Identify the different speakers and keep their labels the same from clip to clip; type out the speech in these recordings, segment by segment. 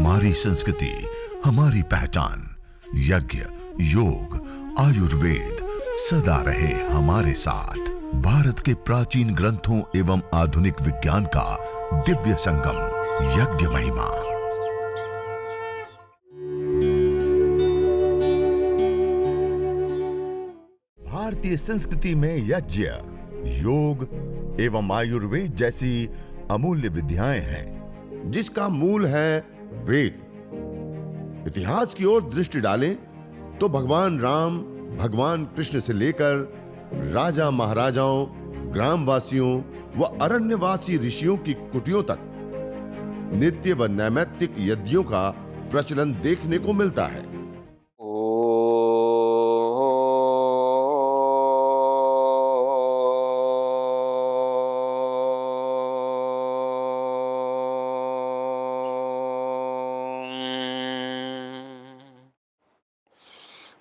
Speaker 1: हमारी संस्कृति, हमारी पहचान। यज्ञ, योग, आयुर्वेद सदा रहे हमारे साथ। भारत के प्राचीन ग्रंथों एवं आधुनिक विज्ञान का दिव्य संगम, यज्ञ महिमा। भारतीय संस्कृति में यज्ञ, योग एवं आयुर्वेद जैसी अमूल्य विद्याएं हैं, जिसका मूल है वेद। इतिहास की ओर दृष्टि डालें तो भगवान राम, भगवान कृष्ण से लेकर राजा महाराजाओं, ग्रामवासियों व अरण्यवासी ऋषियों की कुटियों तक नित्य व नैमित्तिक यज्ञों का प्रचलन देखने को मिलता है।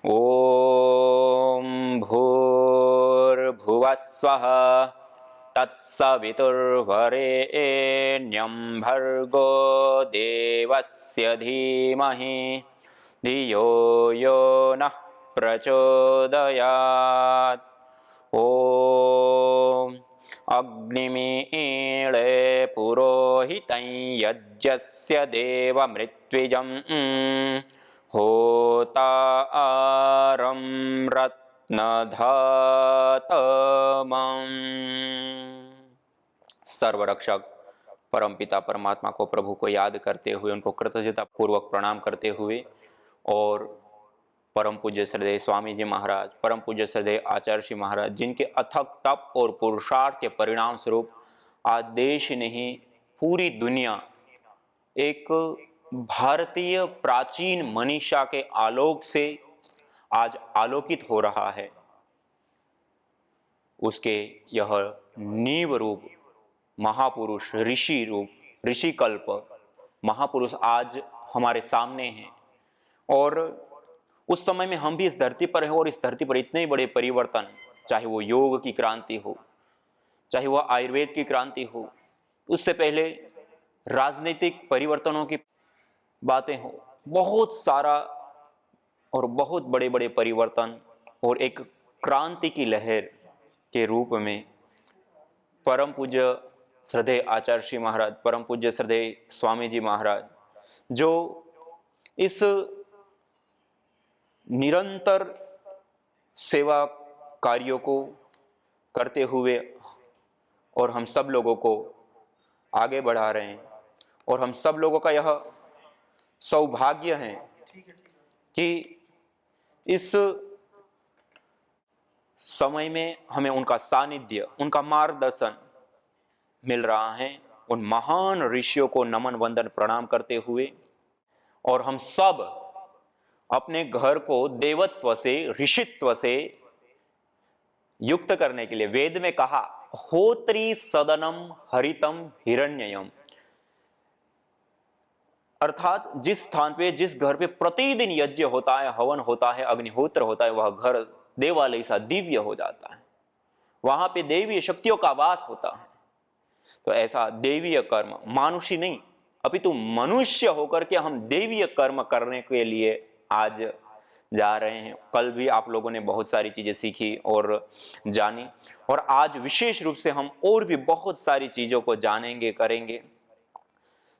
Speaker 2: ओम भूर्भुवः स्वः तत्सवितुर्वरेण्यं भर्गो देवस्य धीमहि धियो यो नः प्रचोदयात्। ओम अग्निमीळे पुरोहितं यज्ञस्य देवमृत्विजं होतारं रत्नधातमम्। सर्वरक्षक परमपिता परमात्मा को, प्रभु को याद करते हुए, उनको कृतज्ञता पूर्वक प्रणाम करते हुए और परम पूज्य श्रद्धेय स्वामी जी महाराज, परम पूज्य श्रद्धेय आचार्य श्री महाराज, जिनके अथक तप और पुरुषार्थ के परिणाम स्वरूप आज देश नहीं पूरी दुनिया एक भारतीय प्राचीन मनीषा के आलोक से आज आलोकित हो रहा है, उसके यह नीव रूप महापुरुष, ऋषि रूप, ऋषि कल्प महापुरुष आज हमारे सामने हैं। और उस समय में हम भी इस धरती पर हैं और इस धरती पर इतने बड़े परिवर्तन, चाहे वो योग की क्रांति हो, चाहे वह आयुर्वेद की क्रांति हो, उससे पहले राजनीतिक परिवर्तनों की बातें हो, बहुत सारा और बहुत बड़े बड़े परिवर्तन और एक क्रांति की लहर के रूप में परम पूज्य श्रद्धेय आचार्य श्री महाराज, परम पूज्य श्रद्धेय स्वामी जी महाराज, जो इस निरंतर सेवा कार्यों को करते हुए और हम सब लोगों को आगे बढ़ा रहे हैं। और हम सब लोगों का यह सौभाग्य है कि इस समय में हमें उनका सानिध्य, उनका मार्गदर्शन मिल रहा है। उन महान ऋषियों को नमन वंदन प्रणाम करते हुए और हम सब अपने घर को देवत्व से, ऋषित्व से युक्त करने के लिए, वेद में कहा होत्री सदनम हरितम हिरण्ययम, अर्थात जिस स्थान पे, जिस घर पे प्रतिदिन यज्ञ होता है, हवन होता है, अग्निहोत्र होता है, वह घर देवालय सा दिव्य हो जाता है, वहां पे देवीय शक्तियों का वास होता है। तो ऐसा देवीय कर्म, मानुषी नहीं अपितु मनुष्य होकर के हम देवीय कर्म करने के लिए आज जा रहे हैं। कल भी आप लोगों ने बहुत सारी चीजें सीखी और जानी, और आज विशेष रूप से हम और भी बहुत सारी चीजों को जानेंगे, करेंगे।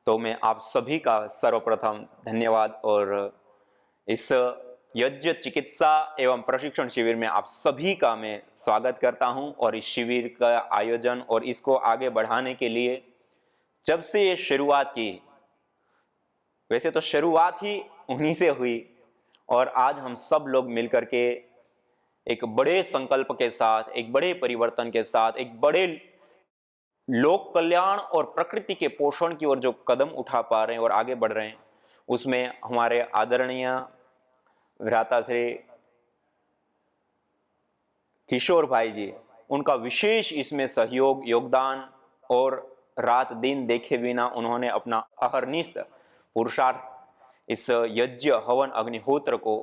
Speaker 2: तो मैं आप सभी का सर्वप्रथम धन्यवाद और इस यज्ञ चिकित्सा एवं प्रशिक्षण शिविर में आप सभी का मैं स्वागत करता हूं। और इस शिविर का आयोजन और इसको आगे बढ़ाने के लिए जब से ये शुरुआत की, वैसे तो शुरुआत ही उन्हीं से हुई, और आज हम सब लोग मिलकर के एक बड़े संकल्प के साथ, एक बड़े परिवर्तन के साथ, एक बड़े लोक कल्याण और प्रकृति के पोषण की ओर जो कदम उठा पा रहे हैं और आगे बढ़ रहे हैं, उसमें हमारे आदरणीय भ्राता श्री किशोर भाई जी, उनका विशेष इसमें सहयोग, योगदान, और रात दिन देखे बिना उन्होंने अपना अहर्निश पुरुषार्थ इस यज्ञ, हवन, अग्निहोत्र को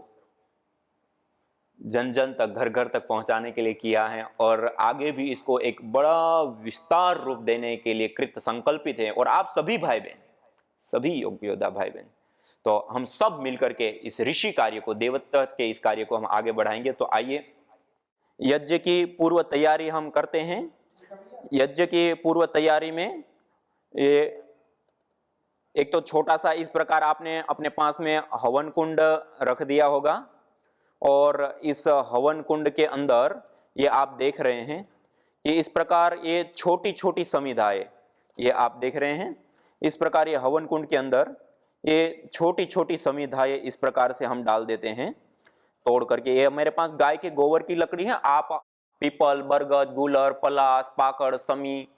Speaker 2: जन जन तक, घर घर तक पहुंचाने के लिए किया है, और आगे भी इसको एक बड़ा विस्तार रूप देने के लिए कृत संकल्पित है। और आप सभी भाई बहन, सभी योग योद्धा भाई बहन तो हम सब मिलकर के इस ऋषि कार्य को, देवत्व के इस कार्य को हम आगे बढ़ाएंगे। तो आइए यज्ञ की पूर्व तैयारी हम करते हैं। यज्ञ की पूर्व तैयारी में ये एक तो छोटा सा इस प्रकार आपने अपने पास में हवन कुंड रख दिया होगा, और इस हवन कुंड के अंदर ये आप देख रहे हैं कि इस प्रकार ये छोटी छोटी समिधाएं, ये आप देख रहे हैं इस प्रकार ये हवन कुंड के अंदर ये छोटी छोटी समिधाएं इस प्रकार से हम डाल देते हैं तोड़ करके। ये मेरे पास गाय के गोबर की लकड़ी है, आप पीपल, बरगद, गूलर, पलास, पाकड़, समी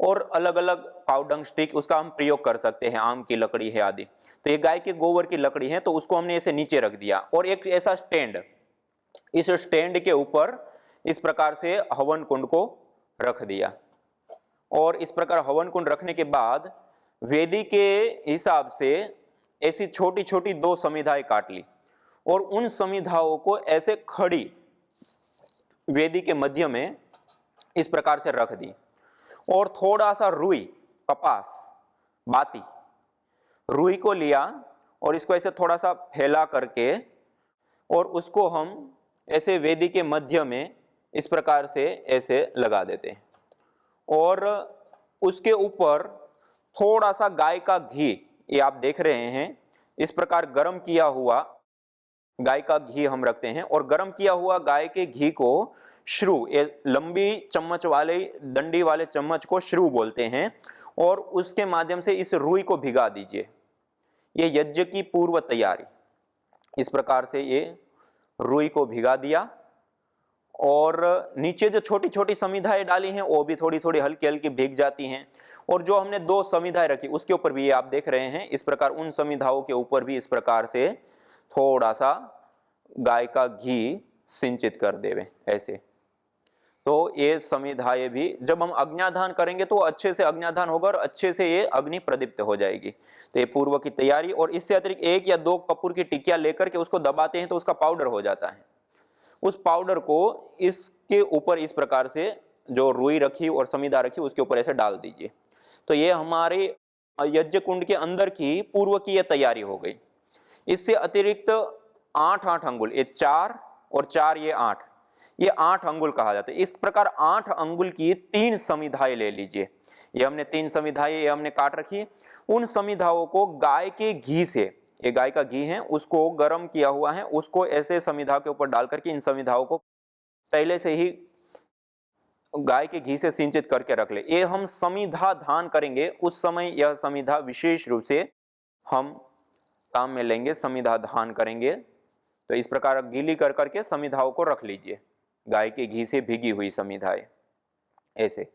Speaker 2: और अलग अलग पाउडंग स्टिक उसका हम प्रयोग कर सकते हैं, आम की लकड़ी है आदि। तो ये गाय के गोबर की लकड़ी है, तो उसको हमने ऐसे नीचे रख दिया और एक ऐसा स्टैंड, इस स्टैंड के ऊपर इस प्रकार से हवन कुंड को रख दिया। और इस प्रकार हवन कुंड रखने के बाद वेदी के हिसाब से ऐसी छोटी छोटी 2 समिधाएं काट ली और उन समिधाओं को ऐसे खड़ी वेदी के मध्य में इस प्रकार से रख दी। और थोड़ा सा रुई, कपास, बाती, रुई को लिया और इसको ऐसे थोड़ा सा फैला करके और उसको हम ऐसे वेदी के मध्य में इस प्रकार से ऐसे लगा देते हैं। और उसके ऊपर थोड़ा सा गाय का घी, ये आप देख रहे हैं इस प्रकार गरम किया हुआ गाय का घी हम रखते हैं। और गरम किया हुआ गाय के घी को श्रु, ये लंबी चम्मच वाले, डंडी वाले चम्मच को श्रु बोलते हैं, और उसके माध्यम से इस रुई को भिगा दीजिए। ये यज्ञ की पूर्व तैयारी, इस प्रकार से ये रुई को भिगा दिया। और नीचे जो छोटी छोटी समिधाएं डाली हैं वो भी थोड़ी थोड़ी हल्की हल्की भीग जाती हैं। और जो हमने 2 समिधाएं रखी उसके ऊपर भी ये आप देख रहे हैं इस प्रकार उन समिधाओं के ऊपर भी इस प्रकार से थोड़ा सा गाय का घी सिंचित कर देवे ऐसे। तो ये समिधाएं भी जब हम अग्न्याधान करेंगे तो अच्छे से अग्न्याधान होगा और अच्छे से ये अग्नि प्रदीप्त हो जाएगी। तो ये पूर्व की तैयारी। और इससे अतिरिक्त 1 या 2 कपूर की टिकिया लेकर के उसको दबाते हैं तो उसका पाउडर हो जाता है। उस पाउडर को इसके ऊपर इस प्रकार से जो रुई रखी और समिधा रखी उसके ऊपर ऐसे डाल दीजिए। तो ये हमारे यज्ञ कुंड के अंदर की पूर्व की ये तैयारी हो गई। इससे अतिरिक्त 8 अंगुल, ये 4 और 4 ये 8, ये 8 अंगुल कहा जाता है। इस प्रकार 8 अंगुल की 3 समिधाएं ले लीजिए। ये हमने 3 समिधाएं ये हमने काट रखी। उन समिधाओं को गाय के घी से, ये गाय का घी है उसको गर्म किया हुआ है, उसको ऐसे समिधा के ऊपर डाल करके इन समिधाओं को पहले से ही गाय के घी से सिंचित करके रख ले। ये हम समिधा धान करेंगे उस समय यह समिधा विशेष रूप से हम काम में लेंगे, समिधा धान करेंगे। तो इस प्रकार गीली कर करके समिधाओं को रख लीजिए, गाय के घी से भीगी हुई समिधाएं ऐसे।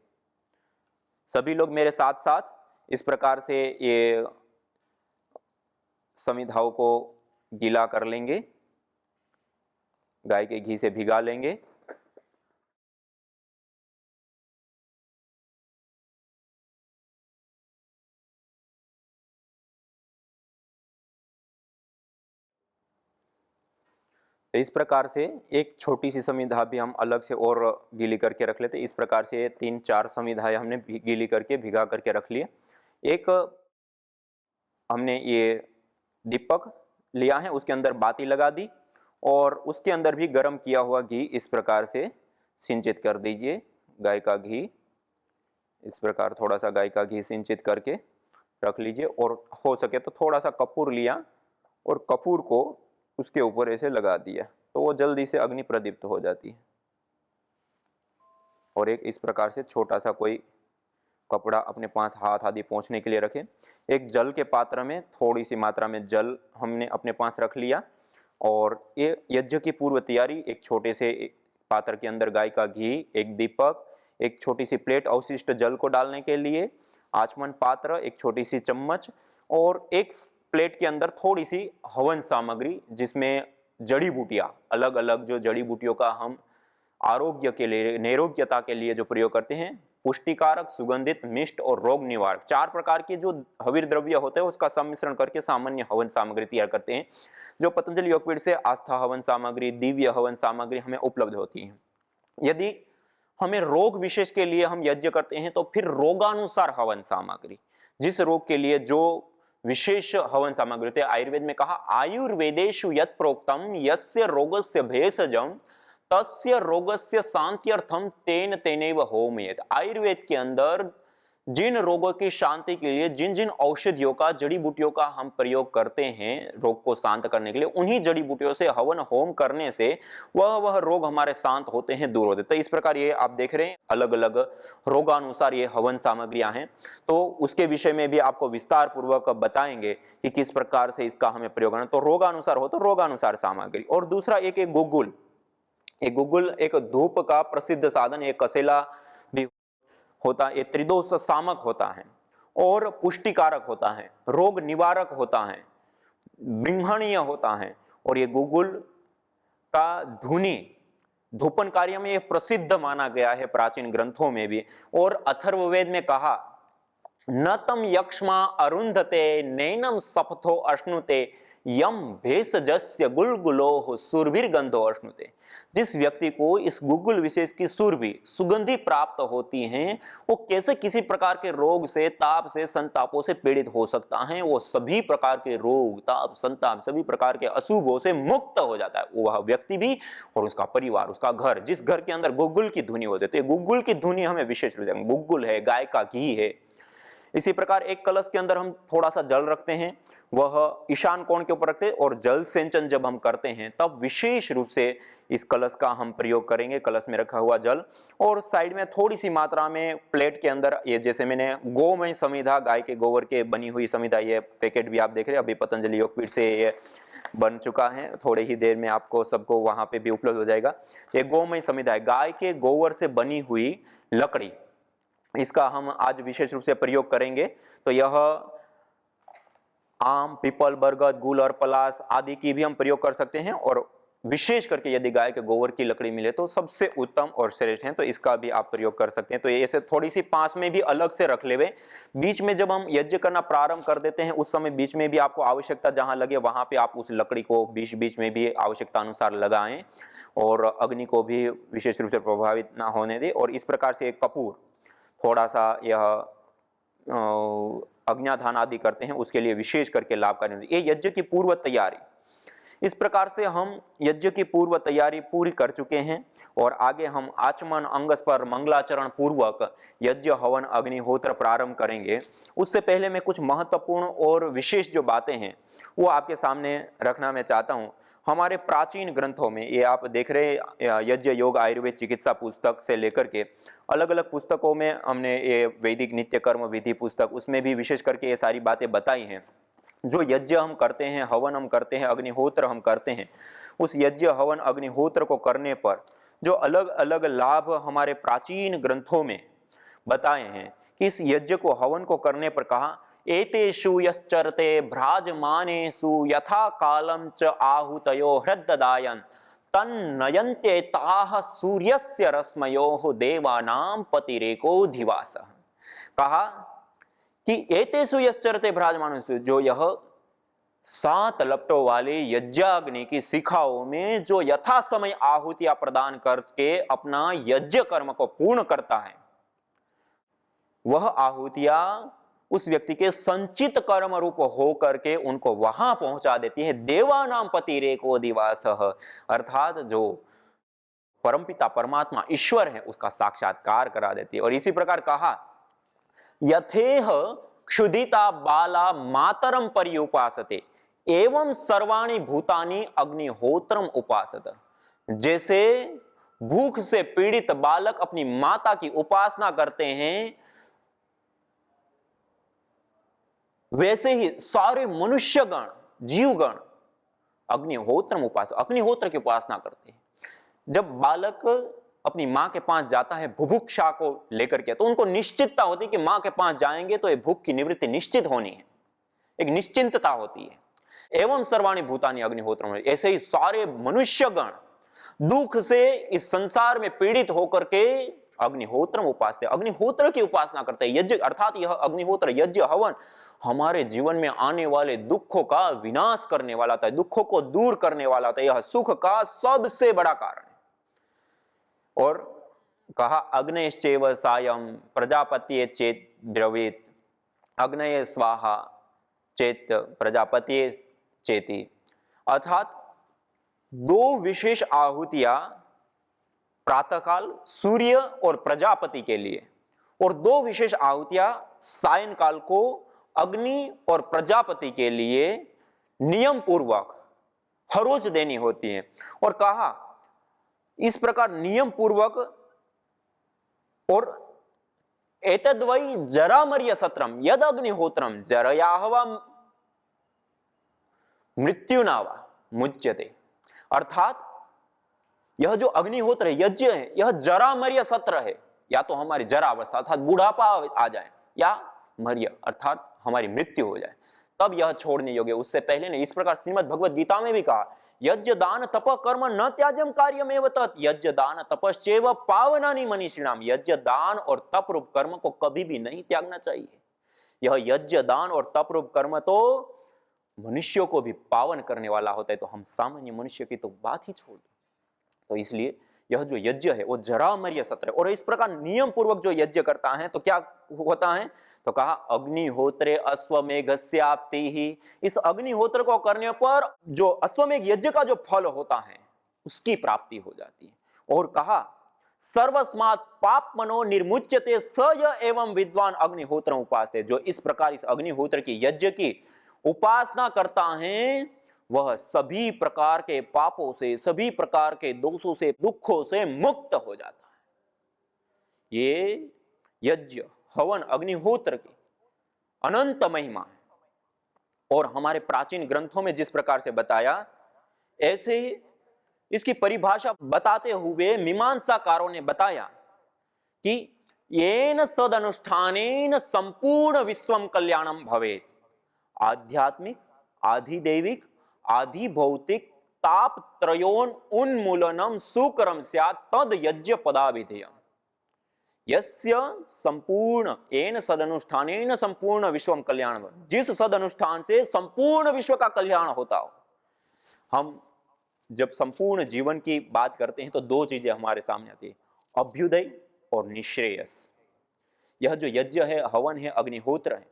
Speaker 2: सभी लोग मेरे साथ साथ इस प्रकार से ये समिधाओं को गीला कर लेंगे, गाय के घी से भिगा लेंगे। तो इस प्रकार से एक छोटी सी समिधा भी हम अलग से और गीली करके रख लेते। इस प्रकार से 3-4 समिधाएं हमने गीली करके भिगा करके रख लिए। एक हमने ये दीपक लिया है, उसके अंदर बाती लगा दी और उसके अंदर भी गर्म किया हुआ घी इस प्रकार से सिंचित कर दीजिए। गाय का घी इस प्रकार थोड़ा सा गाय का घी सिंचित करके रख लीजिए। और हो सके तो थोड़ा सा कपूर लिया और कपूर को उसके ऊपर ऐसे लगा दिया तो वो जल्दी से अग्नि प्रदीप्त हो जाती है। और एक इस प्रकार से छोटा सा कोई कपड़ा अपने पास हाथ आदि पोंछने के लिए रखें। एक जल के पात्र में थोड़ी सी मात्रा में जल हमने अपने पास रख लिया। और ये यज्ञ की पूर्व तैयारी, एक छोटे से पात्र के अंदर गाय का घी, एक दीपक, एक छोटी सी प्लेट अवशिष्ट जल को डालने के लिए, आचमन पात्र, एक छोटी सी चम्मच और एक प्लेट के अंदर थोड़ी सी हवन सामग्री जिसमें जड़ी बूटियां, अलग अलग जो जड़ी बूटियों का हम आरोग्य के लिए, निरोग्यता के लिए जो प्रयोग करते हैं, पुष्टिकारक, सुगंधित, मिष्ट और रोग निवारक, 4 प्रकार के जो हविर द्रव्य होते हैं उसका सम्मिश्रण करके सामान्य हवन सामग्री तैयार करते हैं, जो पतंजलि योगपीठ से आस्था हवन सामग्री, दिव्य हवन सामग्री हमें उपलब्ध होती है। यदि हमें रोग विशेष के लिए हम यज्ञ करते हैं तो फिर रोगानुसार हवन सामग्री, जिस रोग के लिए जो विशेष हवन सामग्री होती है। आयुर्वेद में कहा आयुर्वेदेषु यत् प्रोक्तम यस्य रोगस्य भेषजम तस्य रोगस्य शांत्यर्थम तेन तेनैव होमयेत। आयुर्वेद के अंदर जिन रोगों की शांति के लिए जिन जिन औषधियों का, जड़ी बूटियों का हम प्रयोग करते हैं रोग को शांत करने के लिए, उन्हीं जड़ी बूटियों से हवन होम करने से वह रोग हमारे शांत होते हैं, दूर होते हैं। तो इस प्रकार ये आप देख रहे हैं अलग अलग रोगानुसार ये हवन सामग्रियां हैं। तो उसके विषय में भी आपको विस्तार पूर्वक बताएंगे कि किस प्रकार से इसका हमें प्रयोग करना। तो रोगानुसार हो तो रोगानुसार सामग्री। और दूसरा एक गुग्गुल, एक धूप का प्रसिद्ध साधन, एक कसेला भी होता है, ये त्रिदोष सामक होता है और पुष्टिकारक होता है, रोग निवारक होता है, ब्रह्मणीय होता है। और ये गुग्गुल का धुनी धूपन कार्य में ये प्रसिद्ध माना गया है प्राचीन ग्रंथों में भी। और अथर्ववेद में कहा न तम यक्ष्मा अरुंधते नैनम सपथो अश्नुते यम भेषजस्य गुलगुलोह सुरभिर्गंधो अश्नुते। जिस व्यक्ति को इस गुग्गुल विशेष की सुरभि सुगंधि प्राप्त होती है, वो कैसे किसी प्रकार के रोग से, ताप से, संतापों से पीड़ित हो सकता है। वो सभी प्रकार के रोग, ताप, संताप, सभी प्रकार के अशुभों से मुक्त हो जाता है, वह व्यक्ति भी और उसका परिवार, उसका घर। जिस घर के अंदर गुग्गुल की धुनी होती है, गुग्गुल की धुनी हमें विशेष रूप से, गुग्गुल है, गाय का घी है। इसी प्रकार एक कलश के अंदर हम थोड़ा सा जल रखते हैं, वह ईशान कोण के ऊपर रखते हैं। और जल सिंचन जब हम करते हैं तब विशेष रूप से इस कलश का हम प्रयोग करेंगे, कलश में रखा हुआ जल। और साइड में थोड़ी सी मात्रा में प्लेट के अंदर, ये जैसे मैंने गोमय समिधा, गाय के गोबर के बनी हुई समिधा, ये पैकेट भी आप देख रहे हैं, अभी पतंजलि योगपीठ से ये बन चुका है, थोड़ी ही देर में आपको सबको वहां पे भी उपलब्ध हो जाएगा। ये गोमय समिधा है, गाय के गोबर से बनी हुई लकड़ी, इसका हम आज विशेष रूप से प्रयोग करेंगे। तो यह आम, पीपल, बरगद, गुल और पलास आदि की भी हम प्रयोग कर सकते हैं। और विशेष करके यदि गाय के गोबर की लकड़ी मिले तो सबसे उत्तम और श्रेष्ठ है, तो इसका भी आप प्रयोग कर सकते हैं। तो ऐसे थोड़ी सी पास में भी अलग से रख लेवे। बीच में जब हम यज्ञ करना प्रारंभ कर देते हैं उस समय बीच में भी आपको आवश्यकता जहां लगे वहां पे आप उस लकड़ी को बीच बीच में भी आवश्यकता अनुसार लगाएं और अग्नि को भी विशेष रूप से प्रभावित ना होने दें। और इस प्रकार से एक कपूर, थोड़ा सा यह अग्न्याधान आदि करते हैं उसके लिए विशेष करके लाभकारी। ये यज्ञ की पूर्व तैयारी। इस प्रकार से हम यज्ञ की पूर्व तैयारी पूरी कर चुके हैं और आगे हम आचमन अंगस पर मंगलाचरण पूर्वक यज्ञ हवन अग्निहोत्र प्रारंभ करेंगे। उससे पहले मैं कुछ महत्वपूर्ण और विशेष जो बातें हैं वो आपके सामने रखना मैं चाहता हूँ। हमारे प्राचीन ग्रंथों में, ये आप देख रहे हैं यज्ञ योग आयुर्वेद चिकित्सा पुस्तक से लेकर के अलग अलग पुस्तकों में हमने ये वैदिक नित्य कर्म विधि पुस्तक, उसमें भी विशेष करके ये सारी बातें बताई हैं। जो यज्ञ हम करते हैं, हवन हम करते हैं, अग्निहोत्र हम करते हैं, उस यज्ञ हवन अग्निहोत्र को करने पर जो अलग अलग लाभ हमारे प्राचीन ग्रंथों में बताए हैं कि इस यज्ञ को, हवन को करने पर कहा एतेषु यश्चरते भ्राजमानेषु यथा कालम च आहुतयो हृददायन तन्नयन्ते ताः सूर्यस्य रश्मयोः देवानां पतिरेको धिवासः। कहा कि एतेषु यश्चरते भ्राजमानेषु, जो यह 7 लपटों वाले यज्ञाग्नि की शिखाओं में जो यथा समय आहुतियां प्रदान करके अपना यज्ञ कर्म को पूर्ण करता है, वह आहुतियां उस व्यक्ति के संचित कर्म रूप हो करके उनको वहां पहुंचा देती है। देवानाम पतिरेको दिवासः, अर्थात जो परमपिता परमात्मा ईश्वर है उसका साक्षात्कार करा देती है। और इसी प्रकार कहा यथेह क्षुदिता बाला मातरम पर्युपासते एवं सर्वाणि भूतानि अग्निहोत्रम उपासत। जैसे भूख से पीड़ित बालक अपनी माता की उपासना करते हैं, वैसे ही सारे मनुष्यगण, जीवगण अग्निहोत्रम उपासना, अग्निहोत्र की उपासना करते हैं। जब बालक अपनी मां के पास जाता है बुभुक्षा को लेकर के, तो उनको निश्चितता होती है कि मां के पास जाएंगे तो ये भूख की निवृत्ति निश्चित होनी है, एक निश्चिंतता होती है। एवं सर्वाणि भूतानि अग्निहोत्रम, ऐसे ही सारे मनुष्यगण दुख से इस संसार में पीड़ित होकर के अग्निहोत्रम उपासते, अग्निहोत्र की उपासना करते हैं। यज्ञ अर्थात यह अग्निहोत्र, यज्ञ हवन हमारे जीवन में आने वाले दुखों का विनाश करने वाला था, दुखों को दूर करने वाला था। यह सुख का सबसे बड़ा कारण है। और कहा अग्नेश्चैव सायं प्रजापति चेत ब्रवीत अग्नये स्वाहा चेत प्रजापति चेती, अर्थात दो विशेष आहुतियां प्रातःकाल सूर्य और प्रजापति के लिए, और दो विशेष आहुतियां सायंकाल को अग्नि और प्रजापति के लिए नियम पूर्वक हर रोज देनी होती है। और कहा इस प्रकार नियम पूर्वक, और एतद्वै जरामर्य सत्रम यद अग्निहोत्रम जरयाहवा मृत्युनावा मुच्यते, अर्थात यह जो अग्निहोत्र यज्ञ है यह जरामर्य सत्र है, या तो हमारी जरा अवस्था अर्थात बुढ़ापा आ जाए या मर्य अर्थात हमारी मृत्यु हो जाए तब यह छोड़ने योग्य। उससे पहले ने इस प्रकार श्रीमद् भगवद गीता में भी कहा, यज्ञ दान तप कर्म न त्याज्यम कार्यमेव तत्, यज्ञ दान तपश्चैव पावनानि मनीषिणाम, यज्ञ दान और तप रूप कर्म को कभी भी नहीं त्यागना चाहिए। यह यज्ञ दान और तप रूप कर्म तो मनुष्यों को भी पावन करने वाला होता है, तो हम सामान्य मनुष्य की तो बात ही छोड़ दो। तो इसलिए यह जो यज्ञ है वो जरामर्य सत्र है, और इस प्रकार नियम पूर्वक जो यज्ञ करता है तो क्या होता है, तो कहा अग्निहोत्रे अश्वमेघस्याप्ति ही, इस अग्निहोत्र को करने पर जो अश्वमेघ यज्ञ का जो फल होता है उसकी प्राप्ति हो जाती है। और कहा सर्वस्मात् पाप मनो निर्मुच्यते स य एवं विद्वान अग्निहोत्र उपासते, जो इस प्रकार इस अग्निहोत्र की यज्ञ की उपासना करता है वह सभी प्रकार के पापों से, सभी प्रकार के दोषों से, दुखों से मुक्त हो जाता है। ये यज्ञ हवन अग्निहोत्र की अनंत महिमा है, और हमारे प्राचीन ग्रंथों में जिस प्रकार से बताया ऐसे ही इसकी परिभाषा बताते हुए मीमांसाकारों ने बताया कि येन सदनुष्ठानेन संपूर्ण विश्वम कल्याणम भवेत्, आध्यात्मिक आधिदैविक आधि भौतिक ताप त्रयोन उन्मूलनम सुकरम स्यात् तद यज्ञ पदाभिधेयम, यस्य संपूर्ण एन सदनुष्ठानेन संपूर्ण विश्वम कल्याण, जिस सदनुष्ठान से संपूर्ण विश्व का कल्याण होता हो। हम जब संपूर्ण जीवन की बात करते हैं तो दो चीजें हमारे सामने आती है, अभ्युदय और निश्रेयस। यह जो यज्ञ है, हवन है, अग्निहोत्र है,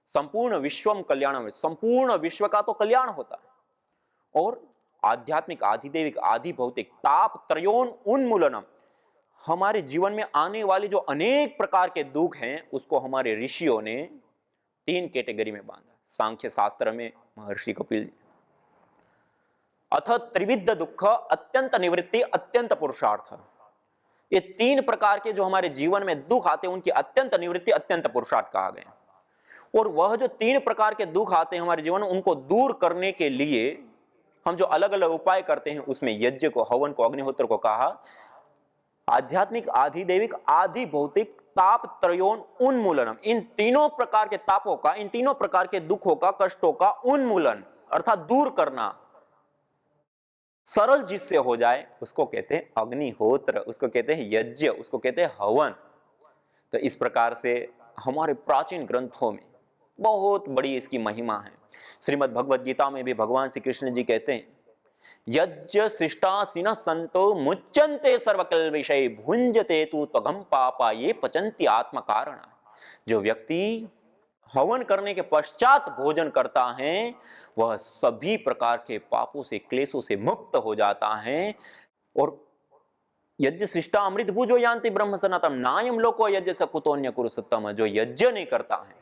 Speaker 2: संपूर्ण विश्वम कल्याणम, संपूर्ण विश्व का तो कल्याण होता है, और आध्यात्मिक आधिदैविक आधि भौतिक ताप त्रयोन उन्मूलनम, हमारे जीवन में आने वाले जो अनेक प्रकार के दुख हैं उसको हमारे ऋषियों ने तीन कैटेगरी में बांधा। सांख्य शास्त्र में महर्षि कपिल जी, अथ त्रिविध दुख अत्यंत निवृत्ति अत्यंत पुरुषार्थ, ये तीन प्रकार के जो हमारे जीवन में दुख आते हैं उनकी अत्यंत निवृत्ति अत्यंत पुरुषार्थ कहा गया। और वह जो तीन प्रकार के दुख आते हैं हमारे जीवन में उनको दूर करने के लिए हम जो अलग अलग उपाय करते हैं उसमें यज्ञ को, हवन को, अग्निहोत्र को कहा आध्यात्मिक आधिदैविक आधि भौतिक ताप त्रयोन उन्मूलनम, इन तीनों प्रकार के तापों का, इन तीनों प्रकार के दुखों का, कष्टों का उन्मूलन अर्थात दूर करना सरल जिससे हो जाए उसको कहते हैं अग्निहोत्र, उसको कहते हैं यज्ञ, उसको कहते हैं हवन। तो इस प्रकार से हमारे प्राचीन ग्रंथों में बहुत बड़ी इसकी महिमा है। श्रीमद् भगवद गीता में भी भगवान श्री कृष्ण जी कहते हैं यज्ञ शिष्टासिन संतो मुच्यन्ते सर्वकल विषय भुंजते तु त्वगम पापा ये पचन्ति आत्म कारण। जो व्यक्ति हवन करने के पश्चात भोजन करता है वह सभी प्रकार के पापों से, क्लेशों से मुक्त हो जाता है। और यज्ञ शिष्टा अमृत भुजो यान्ति ब्रह्म सनातम नायम लोको यज्ञ सकुतोन्य कुरुसत्तम, जो यज्ञ नहीं करता है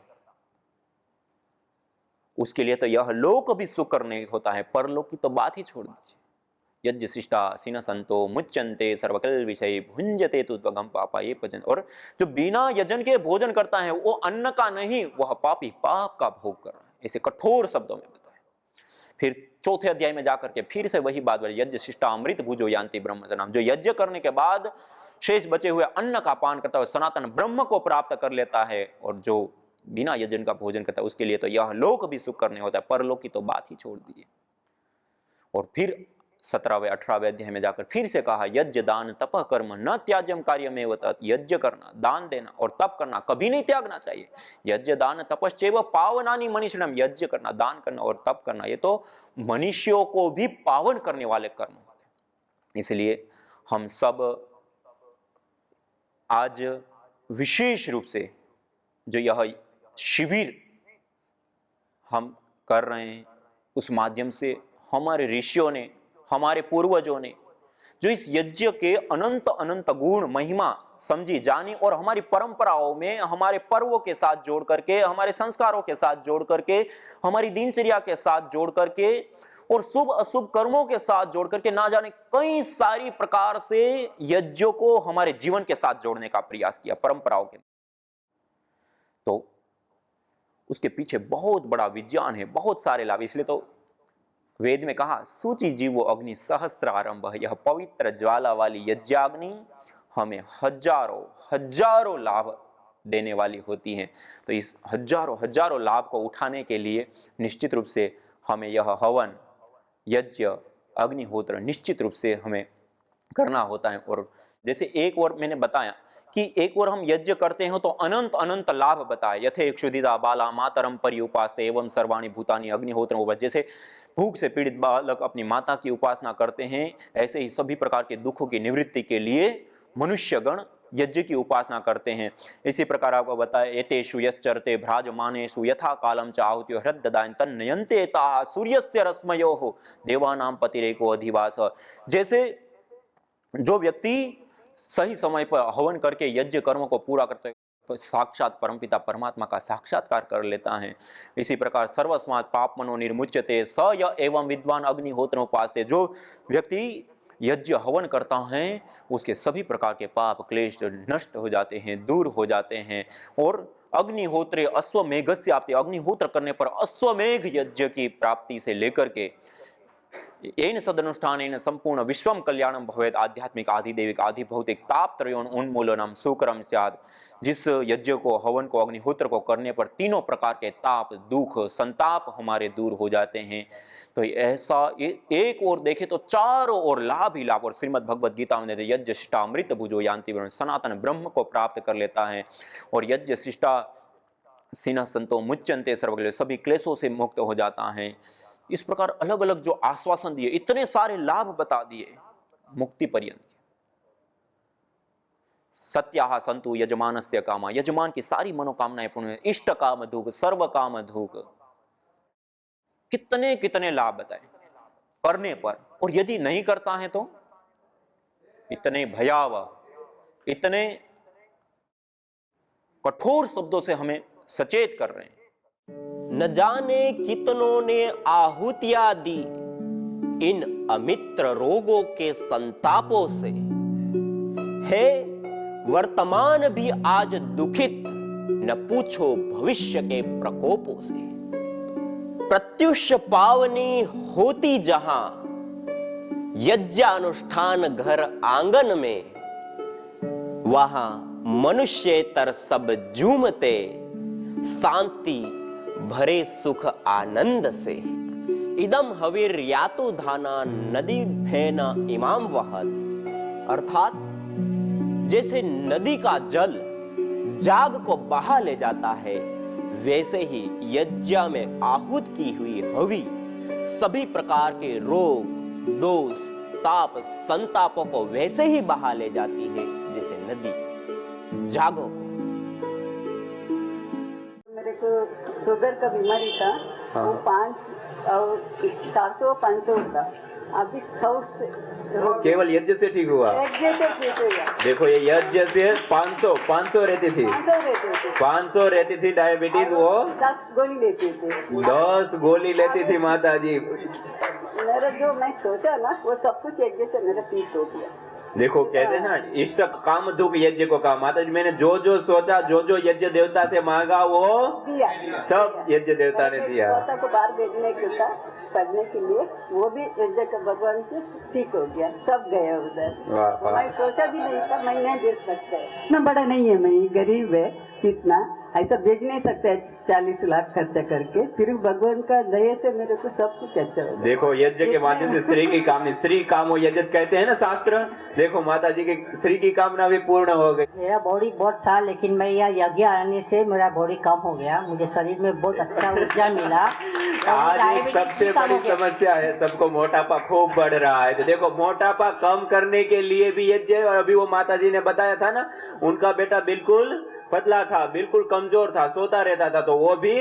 Speaker 2: उसके लिए तो यह लोक भी सुख करने होता है, परलोक की तो बात ही छोड़ दीजिए। यज्ञ शिष्टा सिन संतो मुच्यन्ते सर्वकल विषय भुंजते तु त्वगम पापा ये पचन, और जो बिना यजन के भोजन करता है वो अन्न का नहीं, वह पापी पाप का भोग कर रहा है, ऐसे कठोर शब्दों में बताया। फिर चौथे अध्याय में जाकर के फिर से वही बात बोली, यज्ञ शिष्टा अमृत भुजो यान्ति ब्रह्म सनाम, जो यज्ञ करने के बाद शेष बचे हुए अन्न का पान करता है सनातन ब्रह्म को प्राप्त कर लेता है, और जो बिना यजन का भोजन करता है उसके लिए तो यह लोक भी सुख करने होता है, परलोक की तो बात ही छोड़ दीजिए। और फिर 17वें 18वें अध्याय में जाकर फिर से कहा यज्ञ दान तप कर्म न त्याज्यम कार्यमेव तत्, यज्ञ करना, दान देना और तप करना कभी नहीं त्यागना चाहिए। यज्ञ दान तपश्चैव पावनानि मनीषिणम, यज्ञ करना, दान करना और तप करना ये तो मनुष्यों को भी पावन करने वाले कर्म होते हैं। इसलिए हम सब आज विशेष रूप से जो यह शिविर हम कर रहे हैं, उस माध्यम से हमारे ऋषियों ने, हमारे पूर्वजों ने जो इस यज्ञ के अनंत अनंत गुण महिमा समझी जानी और हमारी परंपराओं में हमारे पर्वों के साथ जोड़ करके, हमारे संस्कारों के साथ जोड़ करके, हमारी दिनचर्या के साथ जोड़ करके और शुभ अशुभ कर्मों के साथ जोड़ करके ना जाने कई सारी प्रकार से यज्ञों को हमारे जीवन के साथ जोड़ने का प्रयास किया परंपराओं के। तो उसके पीछे बहुत बड़ा विज्ञान है, बहुत सारे लाभ। इसलिए तो वेद में कहा सूचि जीवो अग्नि सहस्रारंभ, यह पवित्र ज्वाला वाली यज्ञाग्नि हमें हजारों हजारों लाभ देने वाली होती है। तो इस हजारों हजारों लाभ को उठाने के लिए निश्चित रूप से हमें यह हवन, यज्ञ, अग्निहोत्र निश्चित रूप से हमें करना होता है। और जैसे एक और मैंने बताया कि एक और हम यज्ञ करते हैं तो अनंत अनंत लाभ बताए। यथे क्षुधिदा बाला मातरम पर्युपास्ते एवं सर्वाणि भूतानि अग्निहोत्रम। जैसे भूख से पीड़ित बालक अपनी माता की उपासना करते हैं, ऐसे ही सभी प्रकार के दुखों की निवृत्ति के लिए मनुष्यगण यज्ञ की उपासना करते हैं। इसी प्रकार आपको बताया एतेषु यश्चरते भ्राजमानेषु यथा कालम च आहुत्यो हृददान तन्नयन्ते ताः सूर्यस्य रश्मयोः देवानां पतिरेको अधिवास। जैसे जो व्यक्ति सही समय पर हवन करके यज्ञ कर्म को पूरा करते हैं, साक्षात परमपिता परमात्मा का साक्षात्कार कर लेता है। इसी प्रकार सर्वस्मात् पापमनो निर्मुच्यते स य एवं विद्वान अग्निहोत्रम उपासते। जो व्यक्ति यज्ञ हवन करता है उसके सभी प्रकार के पाप क्लेश नष्ट हो जाते हैं, दूर हो जाते हैं। और अग्निहोत्रे अश्वमेघस्य प्राप्ति, अग्निहोत्र करने पर अश्वमेघ यज्ञ की प्राप्ति से लेकर के येन सदनुष्ठानेन संपूर्ण विश्वम कल्याणम भवेत् आध्यात्मिक आधिदैविक आधि भौतिक ताप त्रयोन उन्मूलनम सुकरम स्यात्। जिस यज्ञ को, हवन को, अग्निहोत्र को करने पर तीनों प्रकार के ताप, दुख, संताप हमारे दूर हो जाते हैं। तो ऐसा एक और देखे तो चारों ओर लाभ ही लाभ। और श्रीमद् भगवद गीता में यज्ञ शिष्टा अमृत भुजो यान्ति वरुण, सनातन ब्रह्म को प्राप्त कर लेता है। और यज्ञ शिष्टा सिन्ह संतो मुच्यन्ते सर्वक्लेश, सभी क्लेशों से मुक्त हो जाता है। इस प्रकार अलग अलग जो आश्वासन दिए, इतने सारे लाभ बता दिए मुक्ति पर्यंत। सत्याः सन्तु यजमानस्य कामा, यजमान की सारी मनोकामनाएं पूर्ण। इष्ट काम धूक, सर्व काम धूक, कितने कितने लाभ बताए करने पर। और यदि नहीं करता है तो इतने भयावह, इतने कठोर शब्दों से हमें सचेत कर रहे हैं।
Speaker 3: न जाने कितनों ने आहुतियां दी इन अमित्र रोगों के संतापों से, है वर्तमान भी आज दुखित, न पूछो भविष्य के प्रकोपों से। प्रत्युष पावनी होती जहां यज्ञानुष्ठान घर आंगन में, वहां मनुष्येतर सब झूमते शांति भरे सुख आनंद से। इदम हवीर यातु धाना नदी फेना इमाम वहत। अर्थात जैसे नदी का जल जाग को बहा ले जाता है, वैसे ही यज्ञ में आहूत की हुई हवि सभी प्रकार के रोग, दोष, ताप, संतापों को वैसे ही बहा ले जाती है जैसे नदी जागो को।
Speaker 4: मेरे को शुगर का बीमारी था।
Speaker 2: हाँ।
Speaker 4: वो 400-500 था, अभी 100 से
Speaker 2: केवल यज्ञ से ठीक हुआ।
Speaker 4: यज्ञ से ठीक हुआ।
Speaker 2: देखो ये यज्ञ से 500 रहती थी, 500 रहती थी डायबिटीज। वो
Speaker 4: 10 गोली लेती थी,
Speaker 2: 10 गोली लेती थी माता जी।
Speaker 4: मेरा जो मैं सोचा ना वो सब कुछ यज्ञ से मेरा ठीक हो गया।
Speaker 2: देखो कहते हैं ना इष्ट काम दुख यज्ञ को कहा। माता जी मैंने जो जो सोचा, जो जो यज्ञ देवता से मांगा वो
Speaker 4: दिया,
Speaker 2: सब यज्ञ देवता ने दिया।
Speaker 4: देवता को बाहर भेजने के था करने के लिए, वो भी यज्ञ का भगवान से ठीक हो गया, सब गए उधर। मैं सोचा भी नहीं था मैं नहीं भेज सकता, इतना बड़ा नहीं है, मैं गरीब है, इतना ऐसा भेज नहीं सकता 40 लाख खर्चा करके। फिर भगवान का दया से मेरे को सब कुछ अच्छा हो।
Speaker 2: देखो यज्ञ के माध्यम से स्त्री की कामना, स्त्री कामो यज्ञ कहते हैं ना शास्त्र। देखो माता जी की स्त्री की कामना भी पूर्ण हो गई।
Speaker 5: मेरा बॉडी बहुत था, लेकिन मैं यहाँ यज्ञ आने से मेरा बॉडी कम हो गया, मुझे शरीर में बहुत अच्छा ऊर्जा मिला।
Speaker 2: आज एक सबसे बड़ी समस्या है, सबको मोटापा खूब बढ़ रहा है। तो देखो मोटापा कम करने के लिए भी यज्ञ। और अभी वो माता जी ने बताया था ना, उनका बेटा बिल्कुल पतला था, बिल्कुल कमजोर था, सोता रहता था, तो वो भी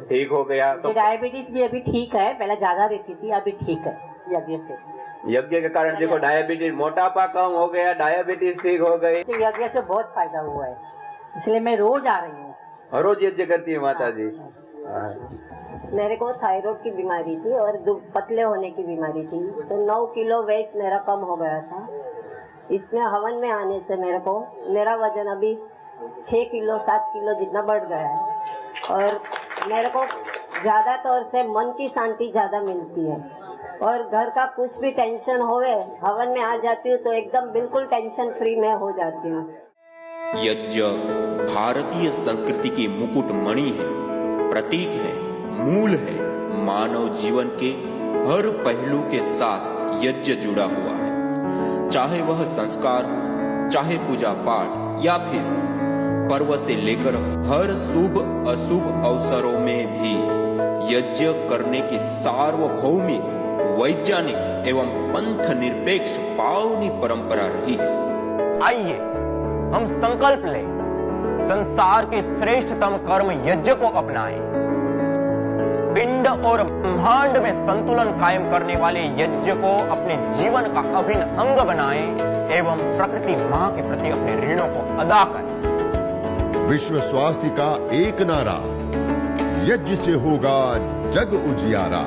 Speaker 2: ठीक हो गया। तो
Speaker 5: डायबिटीज भी अभी ठीक है, पहले ज्यादा रहती थी, अभी ठीक है यज्ञ से।
Speaker 2: यज्ञ के कारण देखो डायबिटीज, मोटापा कम हो गया, डायबिटीज ठीक हो गई।
Speaker 5: तो यज्ञ से बहुत फायदा हुआ है, इसलिए मैं रोज आ रही हूँ।
Speaker 2: हर रोज यज्ञ करती है माता जी।
Speaker 6: मेरे को थायराइड की बीमारी थी और पतले होने की बीमारी थी, तो 9 किलो वेट मेरा कम हो गया था। इसमें हवन में आने से मेरा वजन अभी 6 किलो 7 किलो जितना बढ़ गया है और मेरे को ज़्यादा तौर से मन की शांति ज़्यादा मिलती है और घर का कुछ भी टेंशन होवे हवन में आ जाती हूँ तो एकदम बिल्कुल टेंशन फ्री में हो जाती हूँ।
Speaker 3: यज्ञ भारतीय संस्कृति की मुकुट मणि है, प्रतीक है, मूल है। मानव जीवन के हर पहलू के साथ यज्ञ जुड़ा हुआ है, चाहे वह संस्कार, चाहे पूजा पाठ या फिर पर्व से लेकर हर शुभ अशुभ अवसरों में भी यज्ञ करने की सार्वभौमिक, वैज्ञानिक एवं पंथ निरपेक्ष पावनी परंपरा रही है।
Speaker 7: आइए हम संकल्प लें, संसार के श्रेष्ठतम कर्म यज्ञ को अपनाएं। पिंड और ब्रह्मांड में संतुलन कायम करने वाले यज्ञ को अपने जीवन का अभिन्न अंग बनाएं एवं प्रकृति मां के प्रति अपने ऋणों को अदा करें।
Speaker 1: विश्व स्वास्थ्य का एक नारा, यज्ञ से होगा जग उजियारा।